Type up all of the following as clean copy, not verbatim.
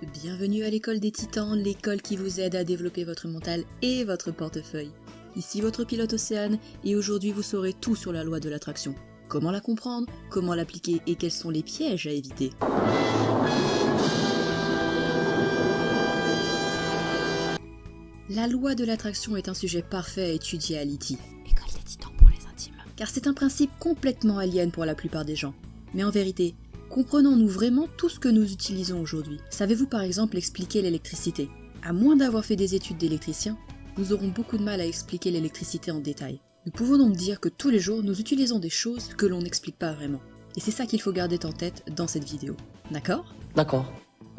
Bienvenue à l'école des titans, l'école qui vous aide à développer votre mental et votre portefeuille. Ici votre pilote Océane et aujourd'hui vous saurez tout sur la loi de l'attraction. Comment la comprendre, comment l'appliquer et quels sont les pièges à éviter. La loi de l'attraction est un sujet parfait à étudier à l'IT. École des titans pour les intimes. Car c'est un principe complètement alien pour la plupart des gens. Mais en vérité, comprenons-nous vraiment tout ce que nous utilisons aujourd'hui? Savez-vous par exemple expliquer l'électricité? À moins d'avoir fait des études d'électricien, nous aurons beaucoup de mal à expliquer l'électricité en détail. Nous pouvons donc dire que tous les jours, nous utilisons des choses que l'on n'explique pas vraiment. Et c'est ça qu'il faut garder en tête dans cette vidéo. D'accord? D'accord.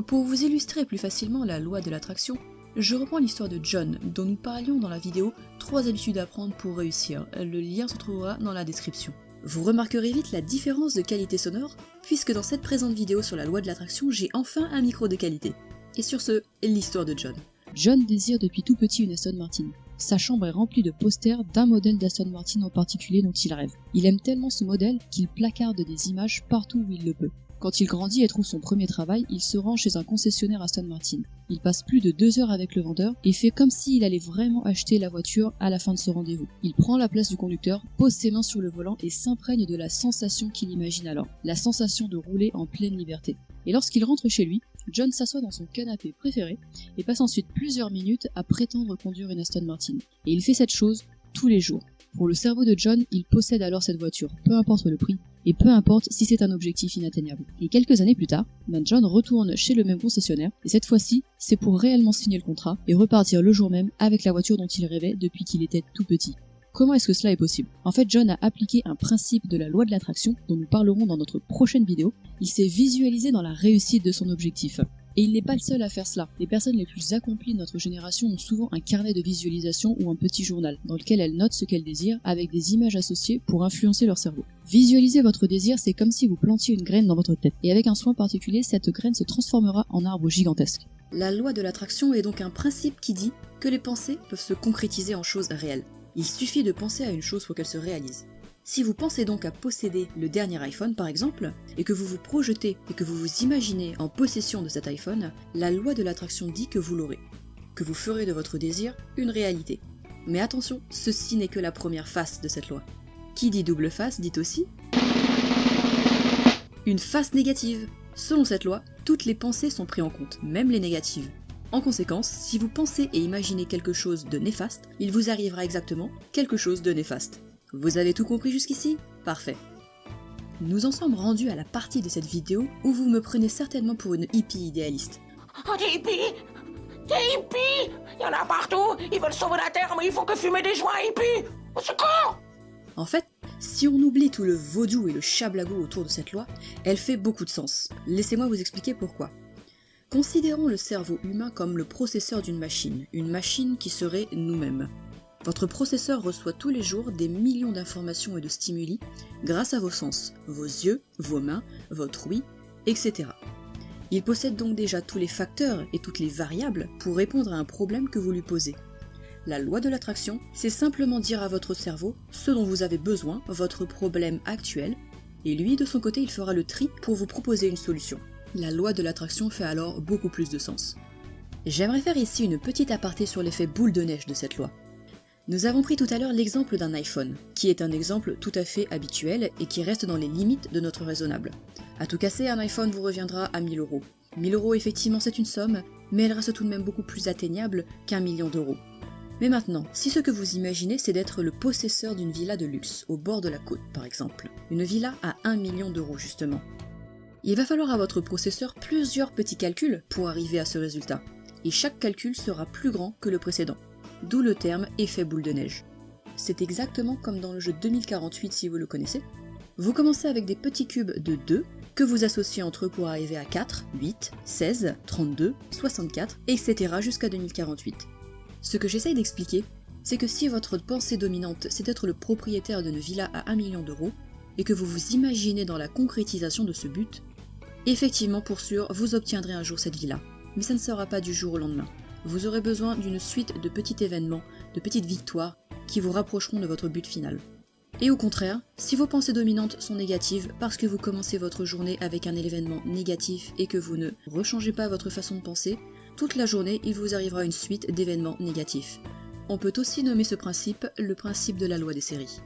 Pour vous illustrer plus facilement la loi de l'attraction, je reprends l'histoire de John, dont nous parlions dans la vidéo 3 habitudes à prendre pour réussir. Le lien se trouvera dans la description. Vous remarquerez vite la différence de qualité sonore, puisque dans cette présente vidéo sur la loi de l'attraction, j'ai enfin un micro de qualité. Et sur ce, l'histoire de John. John désire depuis tout petit une Aston Martin. Sa chambre est remplie de posters d'un modèle d'Aston Martin en particulier dont il rêve. Il aime tellement ce modèle qu'il placarde des images partout où il le peut. Quand il grandit et trouve son premier travail, il se rend chez un concessionnaire Aston Martin. Il passe plus de 2 heures avec le vendeur et fait comme s'il allait vraiment acheter la voiture à la fin de ce rendez-vous. Il prend la place du conducteur, pose ses mains sur le volant et s'imprègne de la sensation qu'il imagine alors, la sensation de rouler en pleine liberté. Et lorsqu'il rentre chez lui, John s'assoit dans son canapé préféré et passe ensuite plusieurs minutes à prétendre conduire une Aston Martin. Et il fait cette chose tous les jours. Pour le cerveau de John, il possède alors cette voiture, peu importe le prix, et peu importe si c'est un objectif inatteignable. Et quelques années plus tard, John retourne chez le même concessionnaire, et cette fois-ci, c'est pour réellement signer le contrat et repartir le jour même avec la voiture dont il rêvait depuis qu'il était tout petit. Comment est-ce que cela est possible? En fait, John a appliqué un principe de la loi de l'attraction dont nous parlerons dans notre prochaine vidéo. Il s'est visualisé dans la réussite de son objectif. Et il n'est pas le seul à faire cela. Les personnes les plus accomplies de notre génération ont souvent un carnet de visualisation ou un petit journal, dans lequel elles notent ce qu'elles désirent avec des images associées pour influencer leur cerveau. Visualiser votre désir, c'est comme si vous plantiez une graine dans votre tête. Et avec un soin particulier, cette graine se transformera en arbre gigantesque. La loi de l'attraction est donc un principe qui dit que les pensées peuvent se concrétiser en choses réelles. Il suffit de penser à une chose pour qu'elle se réalise. Si vous pensez donc à posséder le dernier iPhone par exemple, et que vous vous projetez et que vous vous imaginez en possession de cet iPhone, la loi de l'attraction dit que vous l'aurez, que vous ferez de votre désir une réalité. Mais attention, ceci n'est que la première face de cette loi. Qui dit double face dit aussi une face négative. Selon cette loi, toutes les pensées sont prises en compte, même les négatives. En conséquence, si vous pensez et imaginez quelque chose de néfaste, il vous arrivera exactement quelque chose de néfaste. Vous avez tout compris jusqu'ici? Parfait. Nous en sommes rendus à la partie de cette vidéo où vous me prenez certainement pour une hippie idéaliste. Oh, des hippies! Des hippies! Il y en a partout! Ils veulent sauver la Terre, mais ils font que fumer des joints hippies! Au secours! En fait, si on oublie tout le vaudou et le chablagot autour de cette loi, elle fait beaucoup de sens. Laissez-moi vous expliquer pourquoi. Considérons le cerveau humain comme le processeur d'une machine, une machine qui serait nous-mêmes. Votre processeur reçoit tous les jours des millions d'informations et de stimuli grâce à vos sens, vos yeux, vos mains, votre ouïe, etc. Il possède donc déjà tous les facteurs et toutes les variables pour répondre à un problème que vous lui posez. La loi de l'attraction, c'est simplement dire à votre cerveau ce dont vous avez besoin, votre problème actuel, et lui, de son côté, il fera le tri pour vous proposer une solution. La loi de l'attraction fait alors beaucoup plus de sens. J'aimerais faire ici une petite aparté sur l'effet boule de neige de cette loi. Nous avons pris tout à l'heure l'exemple d'un iPhone, qui est un exemple tout à fait habituel et qui reste dans les limites de notre raisonnable. À tout casser, un iPhone vous reviendra à 1000 €. 1000 € effectivement c'est une somme, mais elle reste tout de même beaucoup plus atteignable qu'1 million d'euros. Mais maintenant, si ce que vous imaginez c'est d'être le possesseur d'une villa de luxe, au bord de la côte par exemple, une villa à 1 million d'euros justement, il va falloir à votre processeur plusieurs petits calculs pour arriver à ce résultat, et chaque calcul sera plus grand que le précédent. D'où le terme effet boule de neige. C'est exactement comme dans le jeu 2048 si vous le connaissez. Vous commencez avec des petits cubes de 2 que vous associez entre eux pour arriver à 4, 8, 16, 32, 64, etc. jusqu'à 2048. Ce que j'essaye d'expliquer, c'est que si votre pensée dominante c'est d'être le propriétaire d'une villa à 1 million d'euros, et que vous vous imaginez dans la concrétisation de ce but, effectivement pour sûr vous obtiendrez un jour cette villa, mais ça ne sera pas du jour au lendemain. Vous aurez besoin d'une suite de petits événements, de petites victoires qui vous rapprocheront de votre but final. Et au contraire, si vos pensées dominantes sont négatives parce que vous commencez votre journée avec un événement négatif et que vous ne rechangez pas votre façon de penser, toute la journée il vous arrivera une suite d'événements négatifs. On peut aussi nommer ce principe le principe de la loi des séries.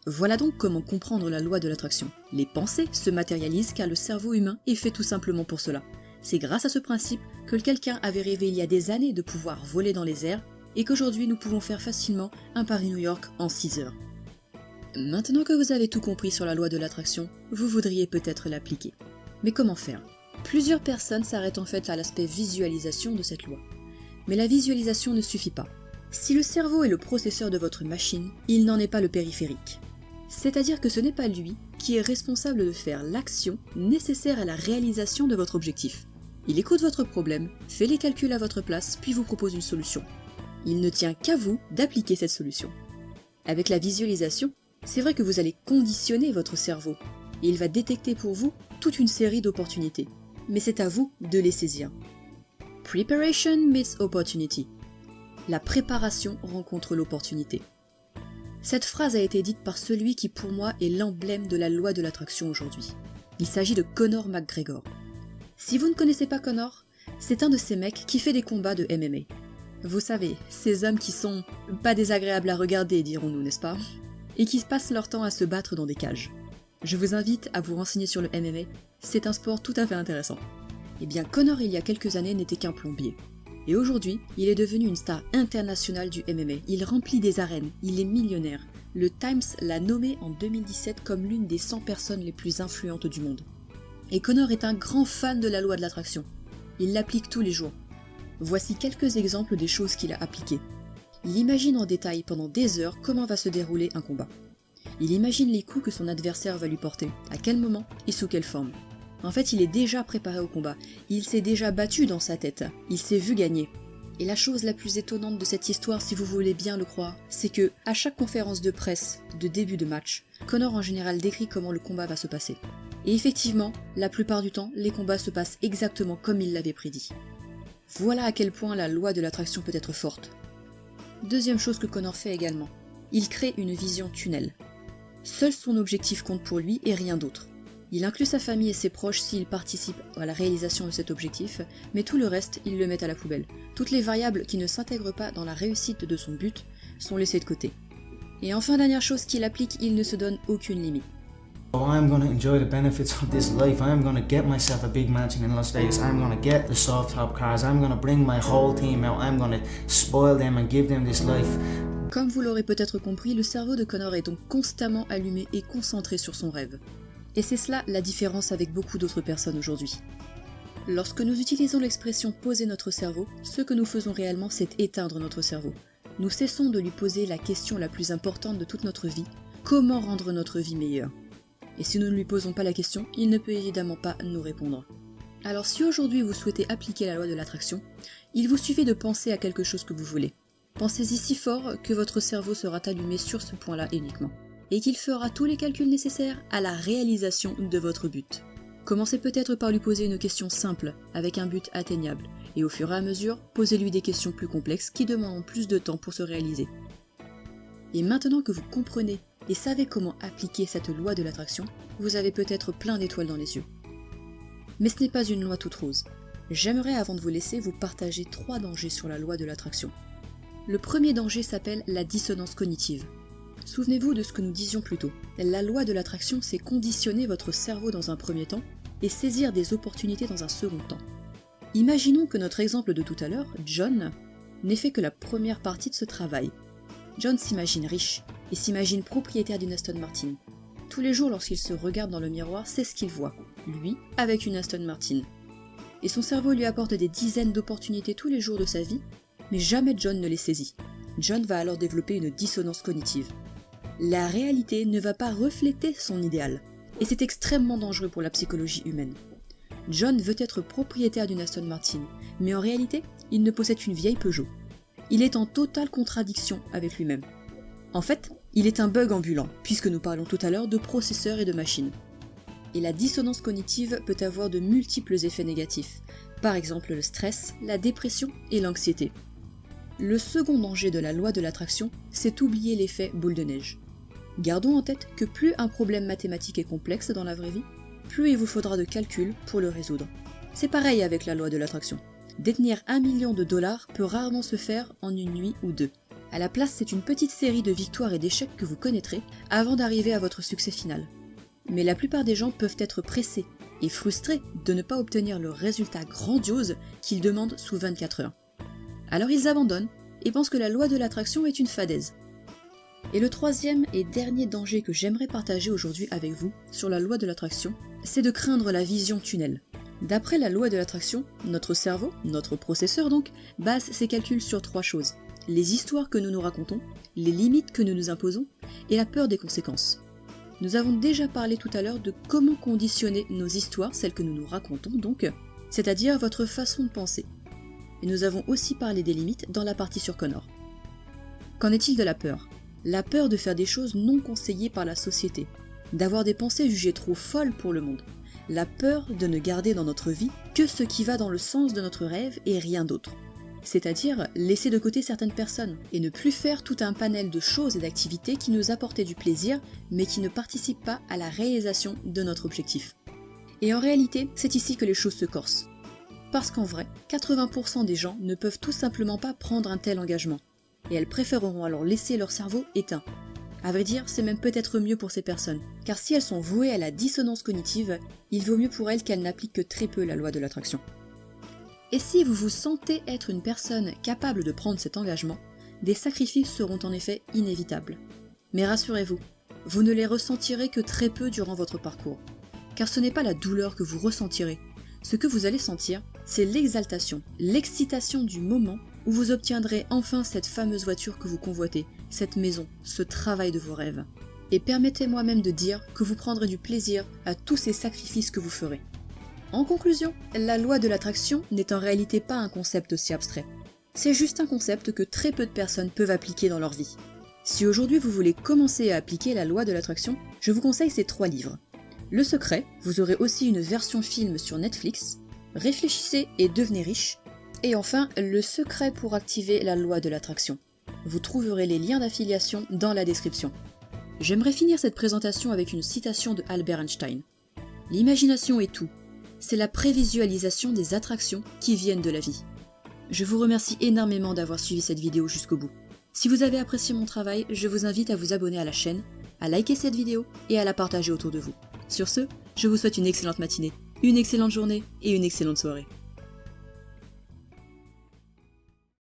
Voilà donc comment comprendre la loi de l'attraction. Les pensées se matérialisent car le cerveau humain est fait tout simplement pour cela. C'est grâce à ce principe que quelqu'un avait rêvé il y a des années de pouvoir voler dans les airs et qu'aujourd'hui nous pouvons faire facilement un Paris-New York en 6 heures. Maintenant que vous avez tout compris sur la loi de l'attraction, vous voudriez peut-être l'appliquer. Mais comment faire ? Plusieurs personnes s'arrêtent en fait à l'aspect visualisation de cette loi. Mais la visualisation ne suffit pas. Si le cerveau est le processeur de votre machine, il n'en est pas le périphérique. C'est-à-dire que ce n'est pas lui qui est responsable de faire l'action nécessaire à la réalisation de votre objectif. Il écoute votre problème, fait les calculs à votre place, puis vous propose une solution. Il ne tient qu'à vous d'appliquer cette solution. Avec la visualisation, c'est vrai que vous allez conditionner votre cerveau, et il va détecter pour vous toute une série d'opportunités. Mais c'est à vous de les saisir. Preparation meets opportunity. La préparation rencontre l'opportunité. Cette phrase a été dite par celui qui pour moi est l'emblème de la loi de l'attraction aujourd'hui. Il s'agit de Conor McGregor. Si vous ne connaissez pas Conor, c'est un de ces mecs qui fait des combats de MMA. Vous savez, ces hommes qui sont pas désagréables à regarder, dirons-nous, n'est-ce pas ? Et qui passent leur temps à se battre dans des cages. Je vous invite à vous renseigner sur le MMA, c'est un sport tout à fait intéressant. Eh bien, Conor il y a quelques années n'était qu'un plombier. Et aujourd'hui, il est devenu une star internationale du MMA. Il remplit des arènes, il est millionnaire. Le Times l'a nommé en 2017 comme l'une des 100 personnes les plus influentes du monde. Et Conor est un grand fan de la loi de l'attraction. Il l'applique tous les jours. Voici quelques exemples des choses qu'il a appliquées. Il imagine en détail pendant des heures comment va se dérouler un combat. Il imagine les coups que son adversaire va lui porter, à quel moment et sous quelle forme. En fait, il est déjà préparé au combat, il s'est déjà battu dans sa tête, il s'est vu gagner. Et la chose la plus étonnante de cette histoire, si vous voulez bien le croire, c'est que, à chaque conférence de presse de début de match, Conor en général décrit comment le combat va se passer. Et effectivement, la plupart du temps, les combats se passent exactement comme il l'avait prédit. Voilà à quel point la loi de l'attraction peut être forte. Deuxième chose que Conor fait également, il crée une vision tunnel. Seul son objectif compte pour lui et rien d'autre. Il inclut sa famille et ses proches s'il participe à la réalisation de cet objectif, mais tout le reste, il le met à la poubelle. Toutes les variables qui ne s'intègrent pas dans la réussite de son but sont laissées de côté. Et enfin, dernière chose qu'il applique, il ne se donne aucune limite. I'm going to enjoy the benefits of this life. I'm going to get myself a big mansion in Las Vegas. I'm going to get the soft top cars. I'm going to bring my whole team out. I'm going to spoil them and give them this life. Comme vous l'aurez peut-être compris, le cerveau de Conor est donc constamment allumé et concentré sur son rêve. Et c'est cela la différence avec beaucoup d'autres personnes aujourd'hui. Lorsque nous utilisons l'expression « poser notre cerveau », ce que nous faisons réellement c'est éteindre notre cerveau. Nous cessons de lui poser la question la plus importante de toute notre vie, comment rendre notre vie meilleure ? Et si nous ne lui posons pas la question, il ne peut évidemment pas nous répondre. Alors si aujourd'hui vous souhaitez appliquer la loi de l'attraction, il vous suffit de penser à quelque chose que vous voulez. Pensez-y si fort que votre cerveau sera allumé sur ce point-là uniquement, et qu'il fera tous les calculs nécessaires à la réalisation de votre but. Commencez peut-être par lui poser une question simple, avec un but atteignable, et au fur et à mesure, posez-lui des questions plus complexes qui demandent plus de temps pour se réaliser. Et maintenant que vous comprenez et savez comment appliquer cette loi de l'attraction, vous avez peut-être plein d'étoiles dans les yeux. Mais ce n'est pas une loi toute rose. J'aimerais avant de vous laisser vous partager 3 dangers sur la loi de l'attraction. Le premier danger s'appelle la dissonance cognitive. Souvenez-vous de ce que nous disions plus tôt. La loi de l'attraction, c'est conditionner votre cerveau dans un premier temps et saisir des opportunités dans un second temps. Imaginons que notre exemple de tout à l'heure, John, n'ait fait que la première partie de ce travail. John s'imagine riche et s'imagine propriétaire d'une Aston Martin. Tous les jours lorsqu'il se regarde dans le miroir, c'est ce qu'il voit, lui avec une Aston Martin. Et son cerveau lui apporte des dizaines d'opportunités tous les jours de sa vie, mais jamais John ne les saisit. John va alors développer une dissonance cognitive. La réalité ne va pas refléter son idéal, et c'est extrêmement dangereux pour la psychologie humaine. John veut être propriétaire d'une Aston Martin, mais en réalité, il ne possède qu'une vieille Peugeot. Il est en totale contradiction avec lui-même. En fait, il est un bug ambulant, puisque nous parlons tout à l'heure de processeurs et de machines. Et la dissonance cognitive peut avoir de multiples effets négatifs, par exemple le stress, la dépression et l'anxiété. Le second danger de la loi de l'attraction, c'est oublier l'effet boule de neige. Gardons en tête que plus un problème mathématique est complexe dans la vraie vie, plus il vous faudra de calculs pour le résoudre. C'est pareil avec la loi de l'attraction. Détenir 1 million de dollars peut rarement se faire en une nuit ou deux. À la place, c'est une petite série de victoires et d'échecs que vous connaîtrez avant d'arriver à votre succès final. Mais la plupart des gens peuvent être pressés et frustrés de ne pas obtenir le résultat grandiose qu'ils demandent sous 24 heures. Alors ils abandonnent et pensent que la loi de l'attraction est une fadaise. Et le troisième et dernier danger que j'aimerais partager aujourd'hui avec vous sur la loi de l'attraction, c'est de craindre la vision tunnel. D'après la loi de l'attraction, notre cerveau, notre processeur donc, base ses calculs sur 3 choses. Les histoires que nous nous racontons, les limites que nous nous imposons et la peur des conséquences. Nous avons déjà parlé tout à l'heure de comment conditionner nos histoires, celles que nous nous racontons donc, c'est-à-dire votre façon de penser. Et nous avons aussi parlé des limites dans la partie sur Connor. Qu'en est-il de la peur ? La peur de faire des choses non conseillées par la société, d'avoir des pensées jugées trop folles pour le monde. La peur de ne garder dans notre vie que ce qui va dans le sens de notre rêve et rien d'autre. C'est-à-dire laisser de côté certaines personnes et ne plus faire tout un panel de choses et d'activités qui nous apportaient du plaisir mais qui ne participent pas à la réalisation de notre objectif. Et en réalité, c'est ici que les choses se corsent. Parce qu'en vrai, 80% des gens ne peuvent tout simplement pas prendre un tel engagement. Et elles préféreront alors laisser leur cerveau éteint. À vrai dire, c'est même peut-être mieux pour ces personnes, car si elles sont vouées à la dissonance cognitive, il vaut mieux pour elles qu'elles n'appliquent que très peu la loi de l'attraction. Et si vous vous sentez être une personne capable de prendre cet engagement, des sacrifices seront en effet inévitables. Mais rassurez-vous, vous ne les ressentirez que très peu durant votre parcours. Car ce n'est pas la douleur que vous ressentirez. Ce que vous allez sentir, c'est l'exaltation, l'excitation du moment où vous obtiendrez enfin cette fameuse voiture que vous convoitez, cette maison, ce travail de vos rêves. Et permettez-moi même de dire que vous prendrez du plaisir à tous ces sacrifices que vous ferez. En conclusion, la loi de l'attraction n'est en réalité pas un concept aussi abstrait. C'est juste un concept que très peu de personnes peuvent appliquer dans leur vie. Si aujourd'hui vous voulez commencer à appliquer la loi de l'attraction, je vous conseille ces 3 livres. Le Secret, vous aurez aussi une version film sur Netflix. Réfléchissez et devenez riche. Et enfin, Le Secret pour activer la loi de l'attraction. Vous trouverez les liens d'affiliation dans la description. J'aimerais finir cette présentation avec une citation de Albert Einstein. L'imagination est tout. C'est la prévisualisation des attractions qui viennent de la vie. Je vous remercie énormément d'avoir suivi cette vidéo jusqu'au bout. Si vous avez apprécié mon travail, je vous invite à vous abonner à la chaîne, à liker cette vidéo et à la partager autour de vous. Sur ce, je vous souhaite une excellente matinée, une excellente journée et une excellente soirée.